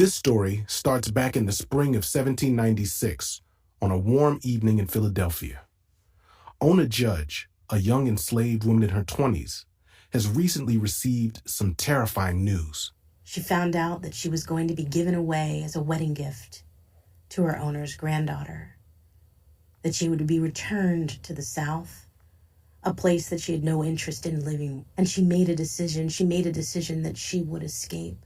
This story starts back in the spring of 1796 on a warm evening in Philadelphia. Ona Judge, a young enslaved woman in her 20s, has recently received some terrifying news. She found out that she was going to be given away as a wedding gift to her owner's granddaughter, that she would be returned to the South, a place that she had no interest in living, and she made a decision that she would escape.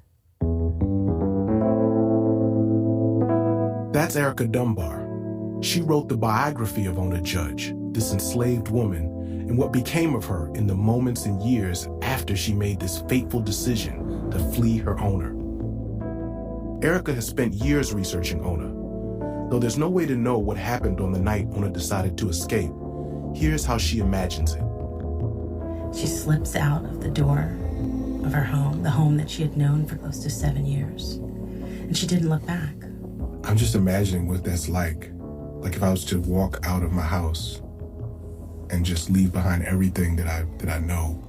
That's Erica Dunbar. She wrote the biography of Ona Judge, this enslaved woman, and what became of her in the moments and years after she made this fateful decision to flee her owner. Erica has spent years researching Ona. Though there's no way to know what happened on the night Ona decided to escape, here's how she imagines it. She slips out of the door of her home, the home that she had known for close to 7 years, and she didn't look back. I'm just imagining what that's like if I was to walk out of my house and just leave behind everything that I know.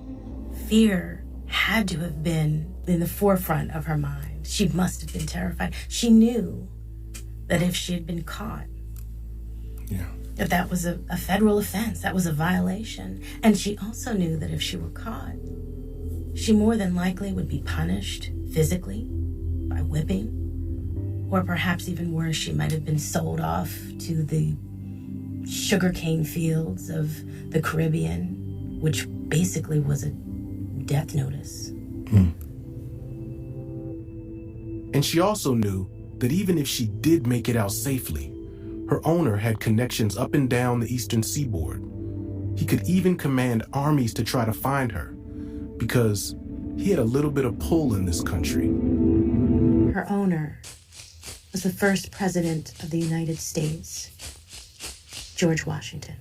Fear had to have been in the forefront of her mind. She must have been terrified. She knew that if she had been caught, that was a federal offense, that was a violation. And she also knew that if she were caught, she more than likely would be punished physically by whipping, or perhaps even worse, she might have been sold off to the sugarcane fields of the Caribbean, which basically was a death notice. And she also knew that even if she did make it out safely, her owner had connections up and down the eastern seaboard. He could even command armies to try to find her, because he had a little bit of pull in this country. Her owner was the first president of the United States, George Washington.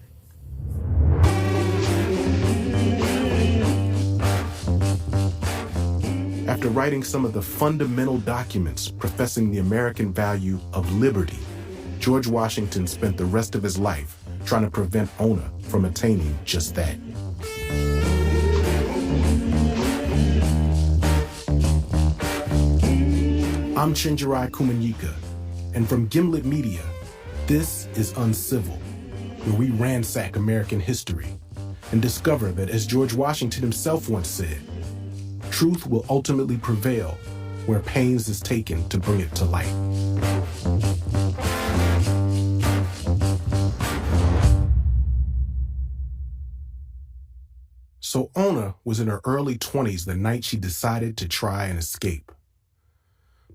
After writing some of the fundamental documents professing the American value of liberty, George Washington spent the rest of his life trying to prevent Ona from attaining just that. I'm Chinjirai Kumanyika, and from Gimlet Media, this is Uncivil, where we ransack American history and discover that, as George Washington himself once said, truth will ultimately prevail where pains is taken to bring it to light. So Ona was in her early 20s the night she decided to try and escape.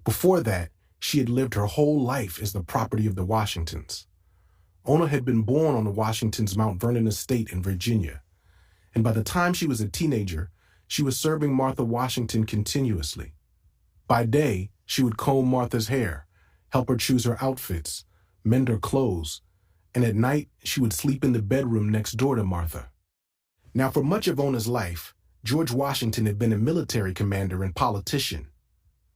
Before that, she had lived her whole life as the property of the Washingtons. Ona had been born on the Washingtons' Mount Vernon estate in Virginia, and by the time she was a teenager, she was serving Martha Washington continuously. By day, she would comb Martha's hair, help her choose her outfits, mend her clothes, and at night, she would sleep in the bedroom next door to Martha. Now, for much of Ona's life, George Washington had been a military commander and politician.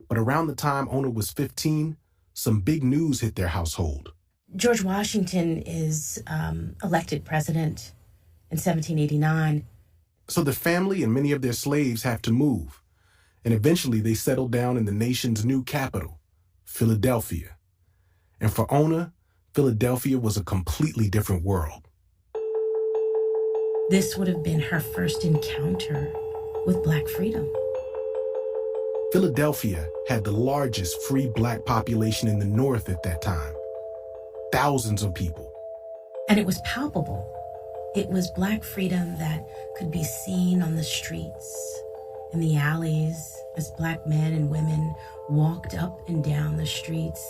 But around the time Ona was 15, some big news hit their household. George Washington is elected president in 1789. So the family and many of their slaves have to move, and eventually they settle down in the nation's new capital, Philadelphia. And for Ona, Philadelphia was a completely different world. This would have been her first encounter with Black freedom. Philadelphia had the largest free Black population in the North at that time. Thousands of people. And it was palpable. It was Black freedom that could be seen on the streets, in the alleys, as Black men and women walked up and down the streets,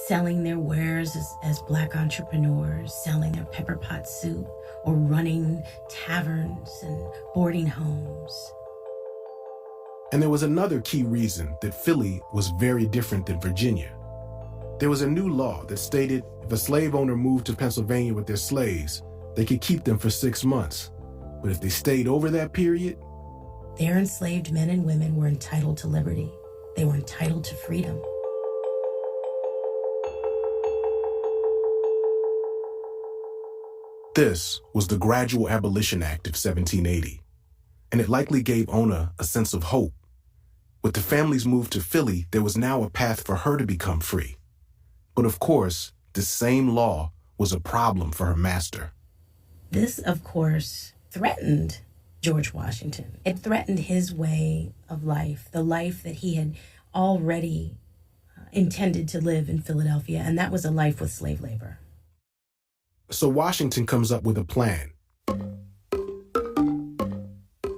selling their wares as Black entrepreneurs, selling their pepper pot soup, or running taverns and boarding homes. And there was another key reason that Philly was very different than Virginia. There was a new law that stated if a slave owner moved to Pennsylvania with their slaves, they could keep them for 6 months. But if they stayed over that period, their enslaved men and women were entitled to liberty. They were entitled to freedom. This was the Gradual Abolition Act of 1780, and it likely gave Ona a sense of hope. With the family's move to Philly, there was now a path for her to become free. But of course, this same law was a problem for her master. This, of course, threatened George Washington. It threatened his way of life, the life that he had already intended to live in Philadelphia, and that was a life with slave labor. So Washington comes up with a plan.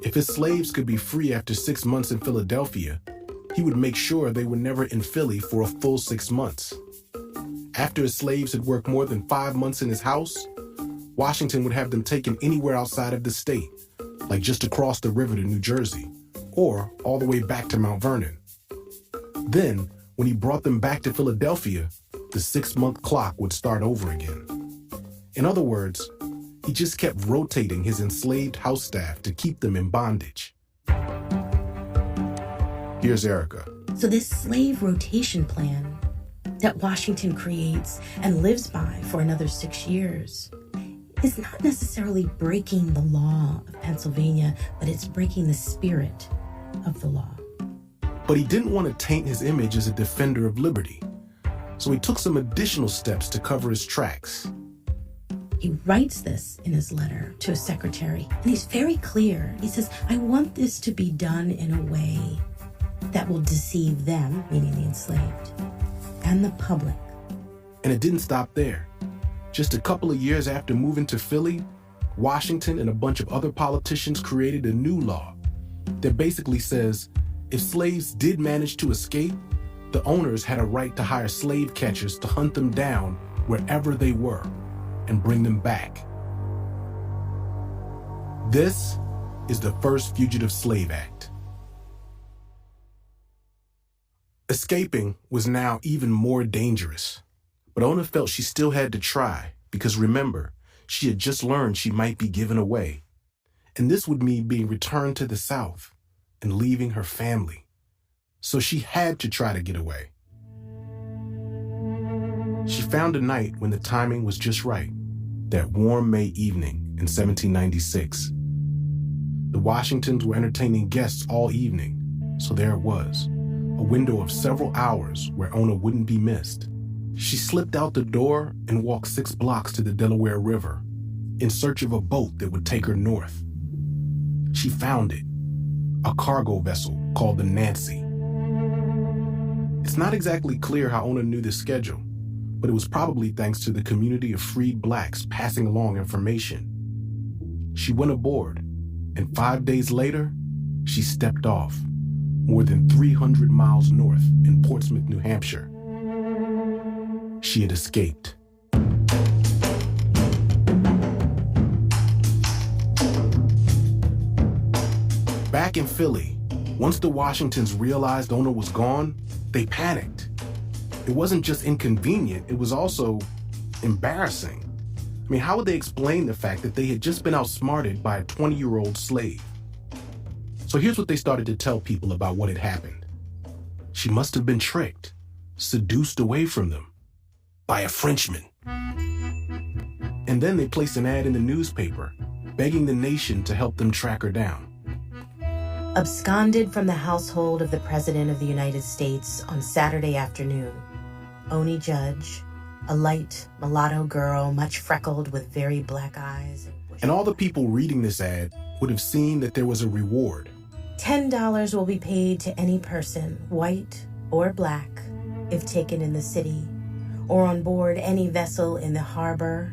If his slaves could be free after 6 months in Philadelphia, he would make sure they were never in Philly for a full 6 months. After his slaves had worked more than 5 months in his house, Washington would have them taken anywhere outside of the state, like just across the river to New Jersey, or all the way back to Mount Vernon. Then, when he brought them back to Philadelphia, the 6-month clock would start over again. In other words, he just kept rotating his enslaved house staff to keep them in bondage. Here's Erica. So this slave rotation plan that Washington creates and lives by for another 6 years is not necessarily breaking the law of Pennsylvania, but it's breaking the spirit of the law. But he didn't want to taint his image as a defender of liberty, so he took some additional steps to cover his tracks. He writes this in his letter to his secretary, and he's very clear. He says, I want this to be done in a way that will deceive them, meaning the enslaved, and the public. And it didn't stop there. Just a couple of years after moving to Philly, Washington and a bunch of other politicians created a new law that basically says if slaves did manage to escape, the owners had a right to hire slave catchers to hunt them down wherever they were and bring them back. This is the first Fugitive Slave Act. Escaping was now even more dangerous, but Ona felt she still had to try because remember, she had just learned she might be given away. And this would mean being returned to the South and leaving her family. So she had to try to get away. She found a night when the timing was just right, that warm May evening in 1796. The Washingtons were entertaining guests all evening, so there it was, a window of several hours where Ona wouldn't be missed. She slipped out the door and walked 6 blocks to the Delaware River in search of a boat that would take her north. She found it, a cargo vessel called the Nancy. It's not exactly clear how Ona knew this schedule, but it was probably thanks to the community of freed blacks passing along information. She went aboard, and 5 days later, she stepped off, more than 300 miles north in Portsmouth, New Hampshire. She had escaped. Back in Philly, once the Washingtons realized Ona was gone, they panicked. It wasn't just inconvenient, it was also embarrassing. I mean, how would they explain the fact that they had just been outsmarted by a 20-year-old slave? So here's what they started to tell people about what had happened. She must have been tricked, seduced away from them by a Frenchman. And then they placed an ad in the newspaper, begging the nation to help them track her down. Absconded from the household of the President of the United States on Saturday afternoon, Oni Judge, a light mulatto girl, much freckled with very black eyes. And all the people reading this ad would have seen that there was a reward. $10 will be paid to any person, white or black, if taken in the city, or on board any vessel in the harbor,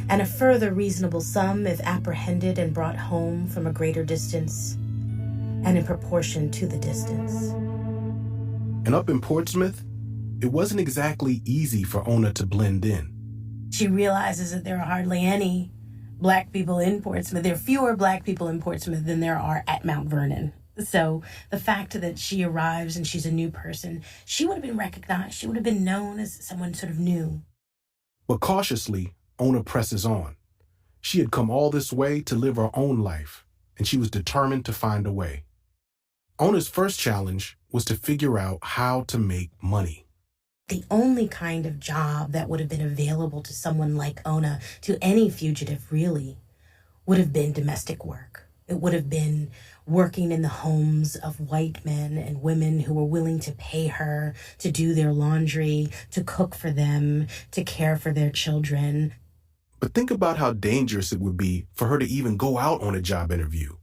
and a further reasonable sum if apprehended and brought home from a greater distance, and in proportion to the distance. And up in Portsmouth, it wasn't exactly easy for Ona to blend in. She realizes that there are hardly any black people in Portsmouth. There are fewer black people in Portsmouth than there are at Mount Vernon. So the fact that she arrives and she's a new person, she would have been recognized. She would have been known as someone sort of new. But cautiously, Ona presses on. She had come all this way to live her own life, and she was determined to find a way. Ona's first challenge was to figure out how to make money. The only kind of job that would have been available to someone like Ona, to any fugitive really, would have been domestic work. It would have been working in the homes of white men and women who were willing to pay her to do their laundry, to cook for them, to care for their children. But think about how dangerous it would be for her to even go out on a job interview.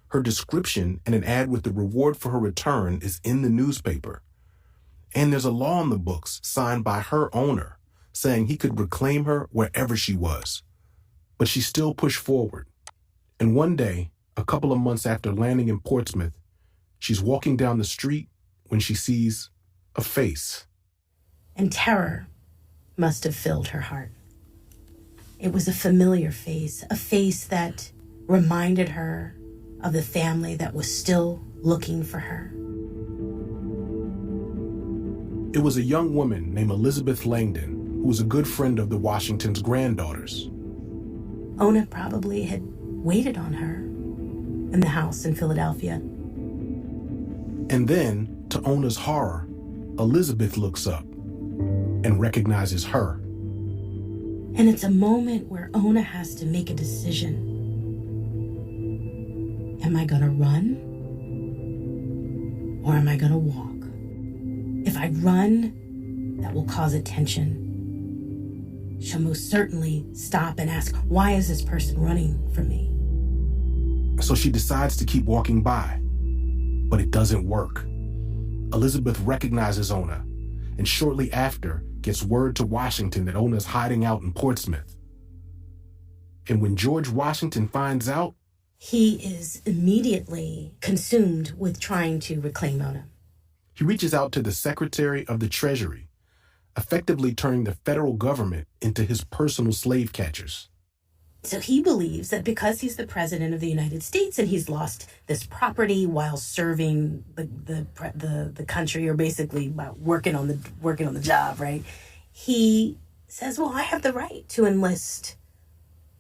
Her description and an ad with the reward for her return is in the newspaper. And there's a law in the books signed by her owner saying he could reclaim her wherever she was. But she still pushed forward. And one day, a couple of months after landing in Portsmouth, she's walking down the street when she sees a face. And terror must have filled her heart. It was a familiar face, a face that reminded her of the family that was still looking for her. It was a young woman named Elizabeth Langdon, who was a good friend of the Washingtons' granddaughters. Ona probably had waited on her in the house in Philadelphia. And then, to Ona's horror, Elizabeth looks up and recognizes her. And it's a moment where Ona has to make a decision. Am I gonna run? Or am I gonna walk? If I run, that will cause attention. She'll most certainly stop and ask, why is this person running from me? So she decides to keep walking by, but it doesn't work. Elizabeth recognizes Ona, and shortly after gets word to Washington that Ona's hiding out in Portsmouth. And when George Washington finds out, he is immediately consumed with trying to reclaim Ona. He reaches out to the Secretary of the Treasury, effectively turning the federal government into his personal slave catchers. So he believes that because he's the president of the United States and he's lost this property while serving the country, or basically working on the job, right? He says, well, I have the right to enlist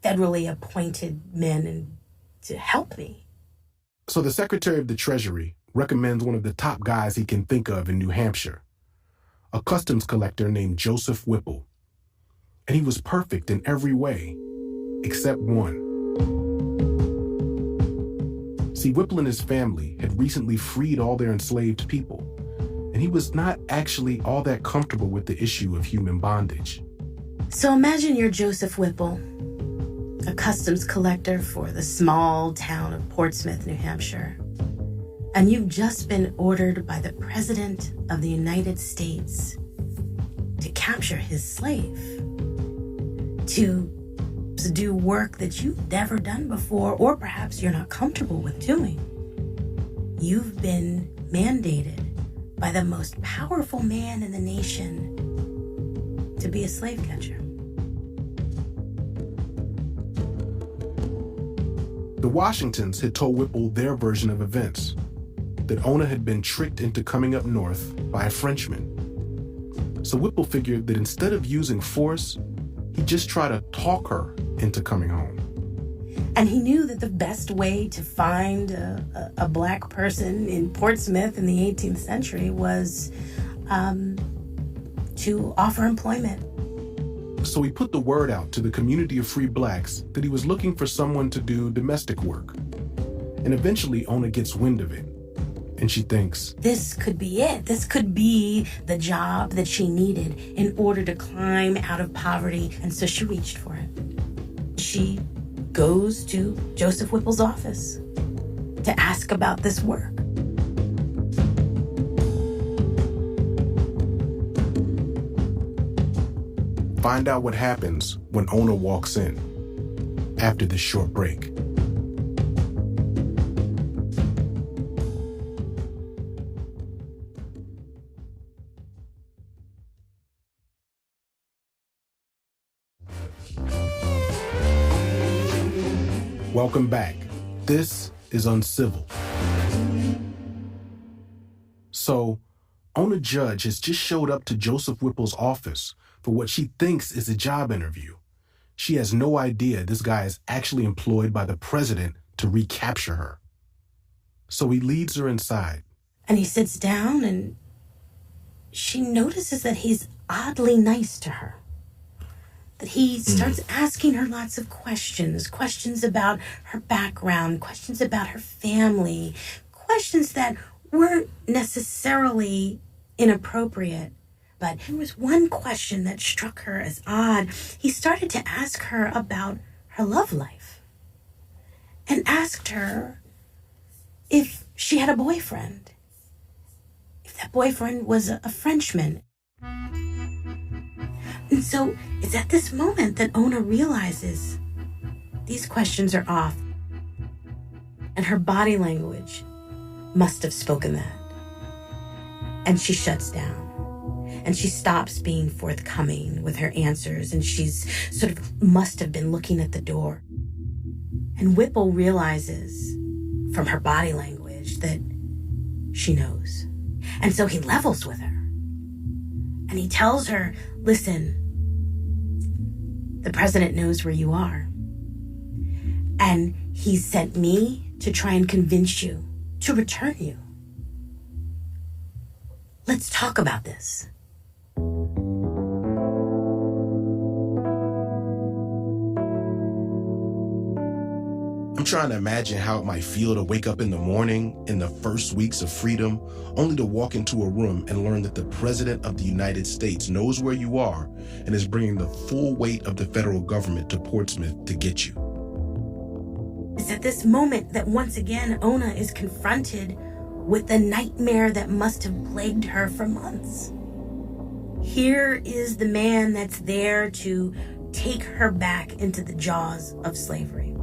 federally appointed men and to help me. So the Secretary of the Treasury recommends one of the top guys he can think of in New Hampshire, a customs collector named Joseph Whipple. And he was perfect in every way, except one. See, Whipple and his family had recently freed all their enslaved people, and he was not actually all that comfortable with the issue of human bondage. So imagine you're Joseph Whipple, a customs collector for the small town of Portsmouth, New Hampshire. And you've just been ordered by the President of the United States to capture his slave, to do work that you've never done before, or perhaps you're not comfortable with doing. You've been mandated by the most powerful man in the nation to be a slave catcher. The Washingtons had told Whipple their version of events, that Ona had been tricked into coming up north by a Frenchman. So Whipple figured that instead of using force, he'd just try to talk her into coming home. And he knew that the best way to find a black person in Portsmouth in the 18th century was to offer employment. So he put the word out to the community of free blacks that he was looking for someone to do domestic work. And eventually Ona gets wind of it. And she thinks, this could be it. This could be the job that she needed in order to climb out of poverty. And so she reached for it. She goes to Joseph Whipple's office to ask about this work. Find out what happens when Ona walks in after this short break. Welcome back. This is Uncivil. So, Ona Judge has just showed up to Joseph Whipple's office for what she thinks is a job interview. She has no idea this guy is actually employed by the president to recapture her. So he leads her inside. And he sits down and she notices that he's oddly nice to her. that he starts asking her lots of questions about her background, questions about her family, questions that weren't necessarily inappropriate. But there was one question that struck her as odd. He started to ask her about her love life and asked her if she had a boyfriend, if that boyfriend was a Frenchman. And so it's at this moment that Ona realizes these questions are off. And her body language must have spoken that. And she shuts down. And she stops being forthcoming with her answers. And she's sort of must have been looking at the door. And Whipple realizes from her body language that she knows. And so he levels with her. And he tells her, listen, the president knows where you are. And he sent me to try and convince you to return you. Let's talk about this. I'm trying to imagine how it might feel to wake up in the morning in the first weeks of freedom, only to walk into a room and learn that the President of the United States knows where you are and is bringing the full weight of the federal government to Portsmouth to get you. It's at this moment that once again Ona is confronted with the nightmare that must have plagued her for months. Here is the man that's there to take her back into the jaws of slavery.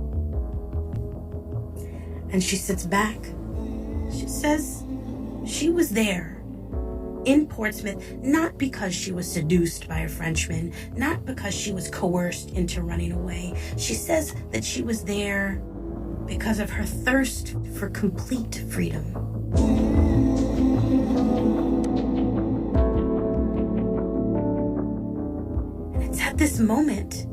And she sits back. She says she was there in Portsmouth, not because she was seduced by a Frenchman, not because she was coerced into running away. She says that she was there because of her thirst for complete freedom. And it's at this moment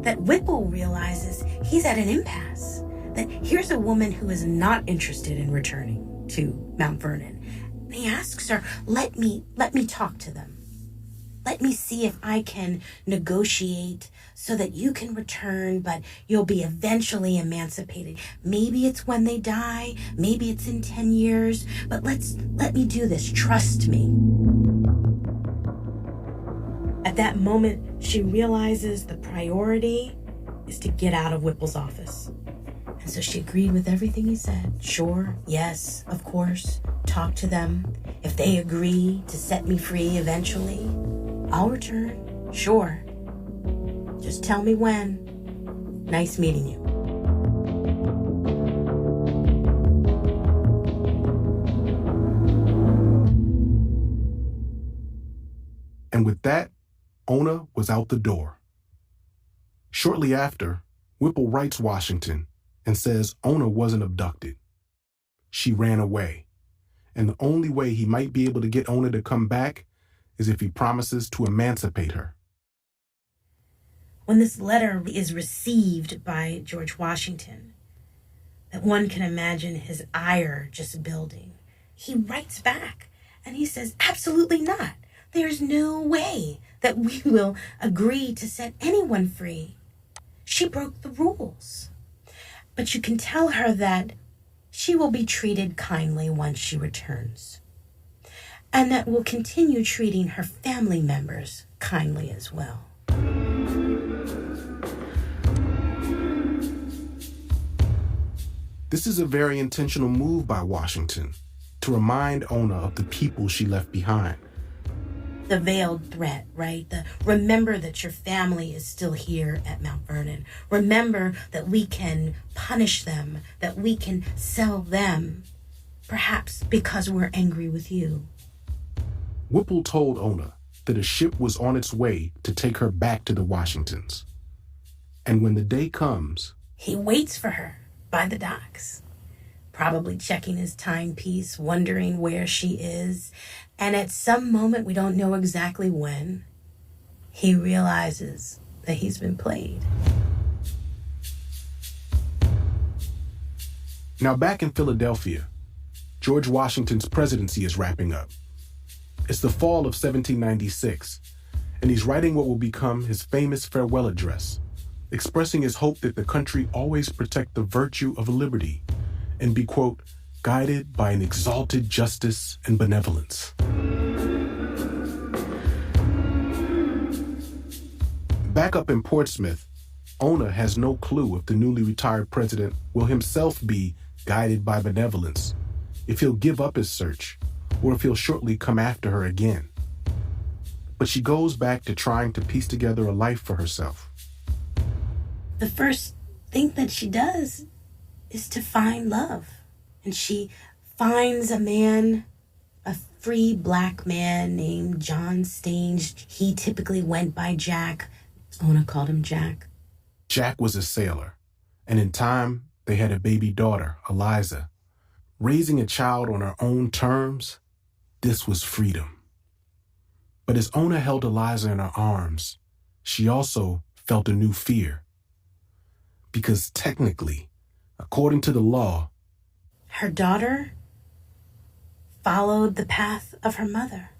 that Whipple realizes he's at an impasse. That here's a woman who is not interested in returning to Mount Vernon. And he asks her, let me talk to them. Let me see if I can negotiate so that you can return, but you'll be eventually emancipated. Maybe it's when they die, maybe it's in 10 years, but let me do this. Trust me. At that moment, she realizes the priority is to get out of Whipple's office. And so she agreed with everything he said. Sure, yes, of course, talk to them. If they agree to set me free eventually, I'll return. Sure. Just tell me when. Nice meeting you. And with that, Ona was out the door. Shortly after, Whipple writes Washington and says Ona wasn't abducted. She ran away. And the only way he might be able to get Ona to come back is if he promises to emancipate her. When this letter is received by George Washington, that one can imagine his ire just building, he writes back and he says, absolutely not. There's no way that we will agree to set anyone free. She broke the rules. But you can tell her that she will be treated kindly once she returns, and that we'll continue treating her family members kindly as well. This is a very intentional move by Washington to remind Ona of the people she left behind. The veiled threat, right? Remember that your family is still here at Mount Vernon. Remember that we can punish them, that we can sell them, perhaps because we're angry with you. Whipple told Ona that a ship was on its way to take her back to the Washingtons. And when the day comes, he waits for her by the docks, probably checking his timepiece, wondering where she is. And at some moment, we don't know exactly when, he realizes that he's been played. Now back in Philadelphia, George Washington's presidency is wrapping up. It's the fall of 1796, and he's writing what will become his famous farewell address, expressing his hope that the country always protect the virtue of liberty and be, quote, guided by an exalted justice and benevolence. Back up in Portsmouth, Ona has no clue if the newly retired president will himself be guided by benevolence, if he'll give up his search, or if he'll shortly come after her again. But she goes back to trying to piece together a life for herself. The first thing that she does is to find love. And she finds a man, a free black man named John Stange. He typically went by Jack. Ona called him Jack. Jack was a sailor, and in time, they had a baby daughter, Eliza. Raising a child on her own terms, this was freedom. But as Ona held Eliza in her arms, she also felt a new fear. Because technically, according to the law, her daughter followed the path of her mother.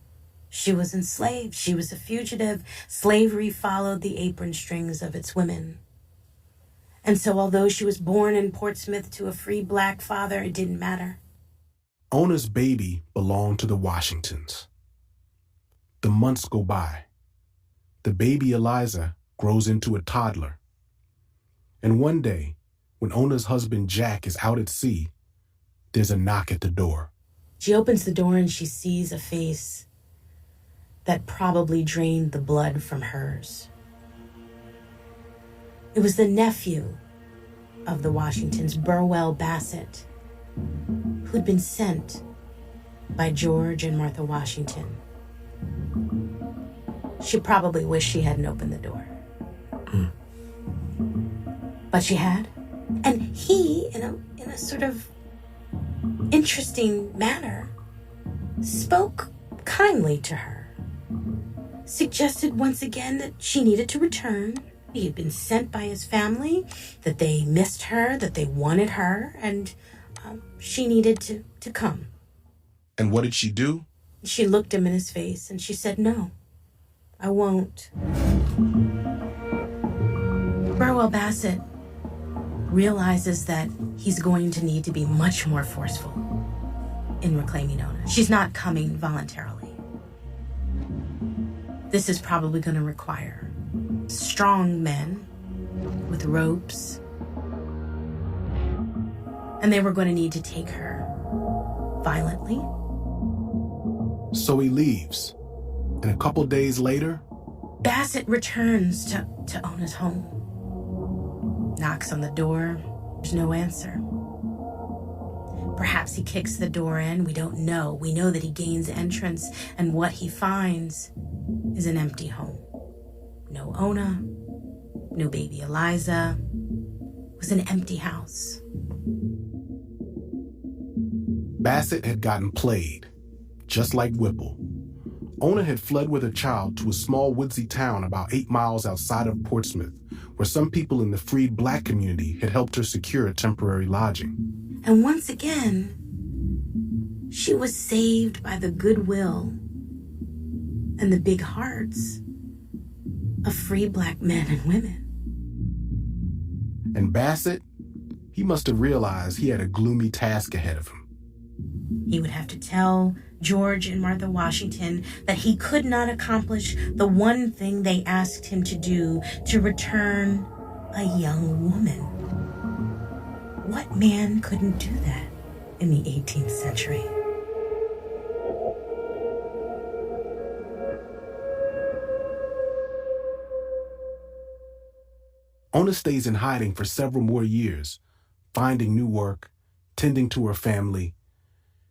She was enslaved. She was a fugitive. Slavery followed the apron strings of its women. And so although she was born in Portsmouth to a free black father, it didn't matter. Ona's baby belonged to the Washingtons. The months go by. The baby Eliza grows into a toddler. And one day, when Ona's husband Jack is out at sea, there's a knock at the door. She opens the door and she sees a face that probably drained the blood from hers. It was the nephew of the Washingtons, Burwell Bassett, who'd been sent by George and Martha Washington. She probably wished she hadn't opened the door. But she had. And he, in a sort of interesting manner, spoke kindly to her, suggested once again that she needed to return. He had been sent by his family, that they missed her, that they wanted her, and she needed to come. And what did she do? She looked him in his face and she said, "No, I won't." Burwell Bassett realizes that he's going to need to be much more forceful in reclaiming Ona. She's not coming voluntarily. This is probably going to require strong men with ropes, and they were going to need to take her violently. So he leaves, and a couple days later, Bassett returns to Ona's home. Knocks on the door. There's no answer. Perhaps he kicks the door in. We don't know. We know that he gains entrance, and what he finds is an empty home. No Ona, no baby Eliza. It was an empty house. Bassett had gotten played, just like Whipple. Ona had fled with her child to a small woodsy town about 8 miles outside of Portsmouth, where some people in the freed black community had helped her secure a temporary lodging. And once again, she was saved by the goodwill and the big hearts of free black men and women. And Bassett, he must have realized he had a gloomy task ahead of him. He would have to tell George and Martha Washington that he could not accomplish the one thing they asked him to do, to return a young woman. What man couldn't do that in the 18th century? Ona stays in hiding for several more years, finding new work, tending to her family.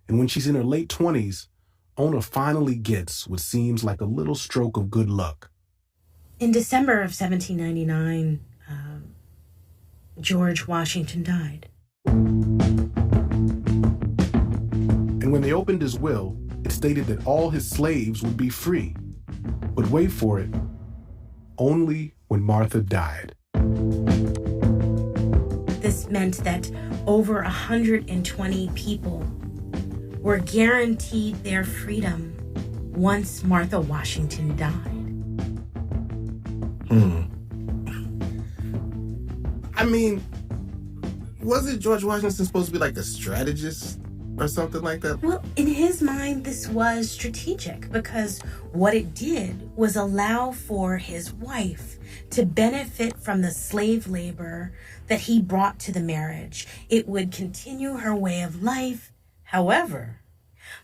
And when she's in her late 20s, Ona finally gets what seems like a little stroke of good luck. In December of 1799, George Washington died. And when they opened his will, it stated that all his slaves would be free. But wait for it, only when Martha died. This meant that over 120 people were guaranteed their freedom once Martha Washington died. I mean, wasn't George Washington supposed to be like a strategist or something like that? Well, in his mind, this was strategic because what it did was allow for his wife to benefit from the slave labor that he brought to the marriage. It would continue her way of life. However,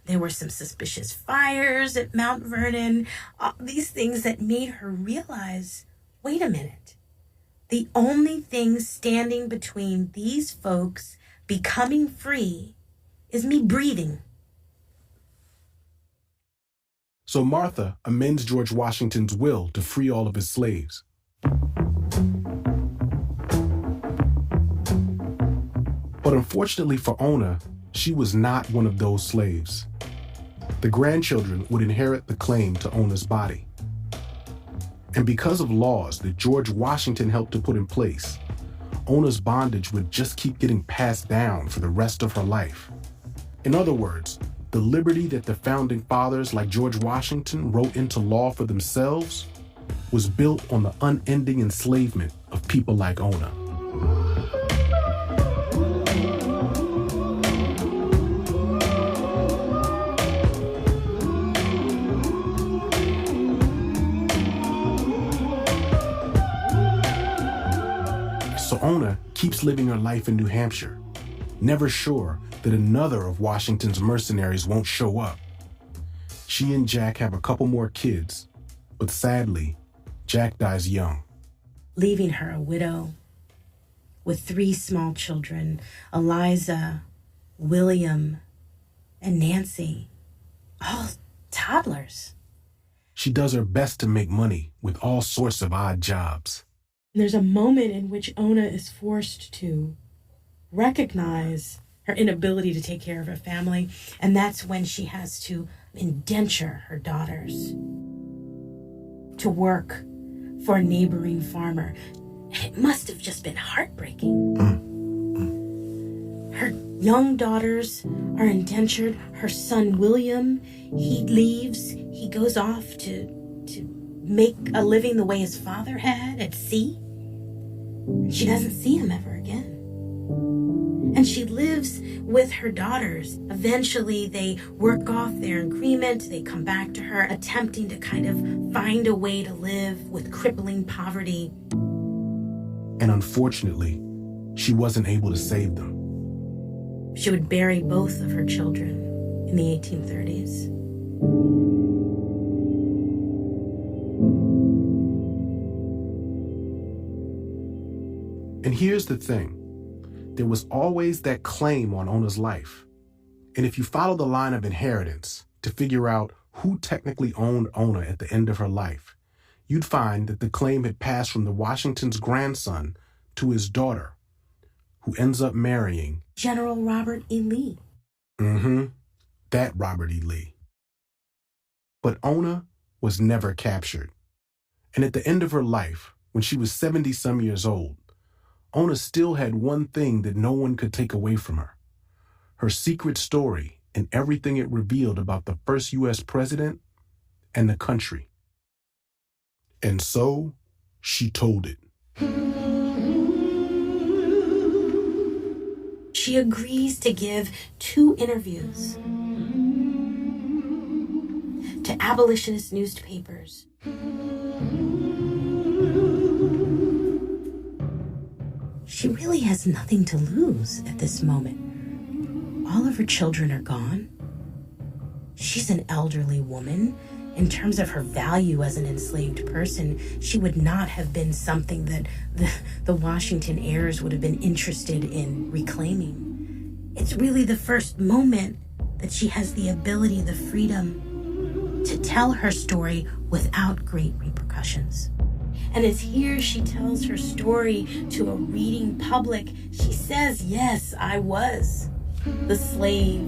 there were some suspicious fires at Mount Vernon, these things that made her realize, wait a minute. The only thing standing between these folks becoming free is me breathing. So Martha amends George Washington's will to free all of his slaves. But unfortunately for Ona, she was not one of those slaves. The grandchildren would inherit the claim to Ona's body. And because of laws that George Washington helped to put in place, Ona's bondage would just keep getting passed down for the rest of her life. In other words, the liberty that the founding fathers like George Washington wrote into law for themselves was built on the unending enslavement of people like Ona. So Ona keeps living her life in New Hampshire, never sure that another of Washington's mercenaries won't show up. She and Jack have a couple more kids, but sadly, Jack dies young, leaving her a widow with 3 small children, Eliza, William, and Nancy, all toddlers. She does her best to make money with all sorts of odd jobs. There's a moment in which Ona is forced to recognize her inability to take care of her family, and that's when she has to indenture her daughters to work for a neighboring farmer. It must have just been heartbreaking. Her young daughters are indentured. Her son, William, he leaves. He goes off to make a living the way his father had at sea. She doesn't see him ever again. And she lives with her daughters. Eventually, they work off their agreement. They come back to her, attempting to kind of find a way to live with crippling poverty. And unfortunately, she wasn't able to save them. She would bury both of her children in the 1830s. And here's the thing. There was always that claim on Ona's life. And if you follow the line of inheritance to figure out who technically owned Ona at the end of her life, you'd find that the claim had passed from the Washington's grandson to his daughter, who ends up marrying General Robert E. Lee. That Robert E. Lee. But Ona was never captured. And at the end of her life, when she was 70-some years old, Ona still had one thing that no one could take away from her: her secret story and everything it revealed about the first U.S. president and the country. And so she told it. She agrees to give 2 interviews to abolitionist newspapers. She really has nothing to lose at this moment. All of her children are gone. She's an elderly woman. In terms of her value as an enslaved person, she would not have been something that the Washington heirs would have been interested in reclaiming. It's really the first moment that she has the ability, the freedom to tell her story without great repercussions. And it's here she tells her story to a reading public. She says, yes, I was the slave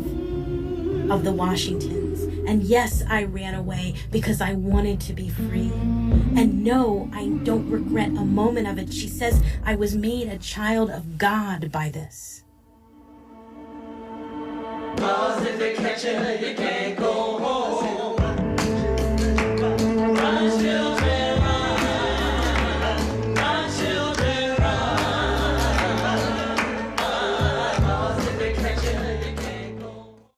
of the Washingtons. And yes, I ran away because I wanted to be free. And no, I don't regret a moment of it. She says, I was made a child of God by this. 'Cause if they catch you, you can't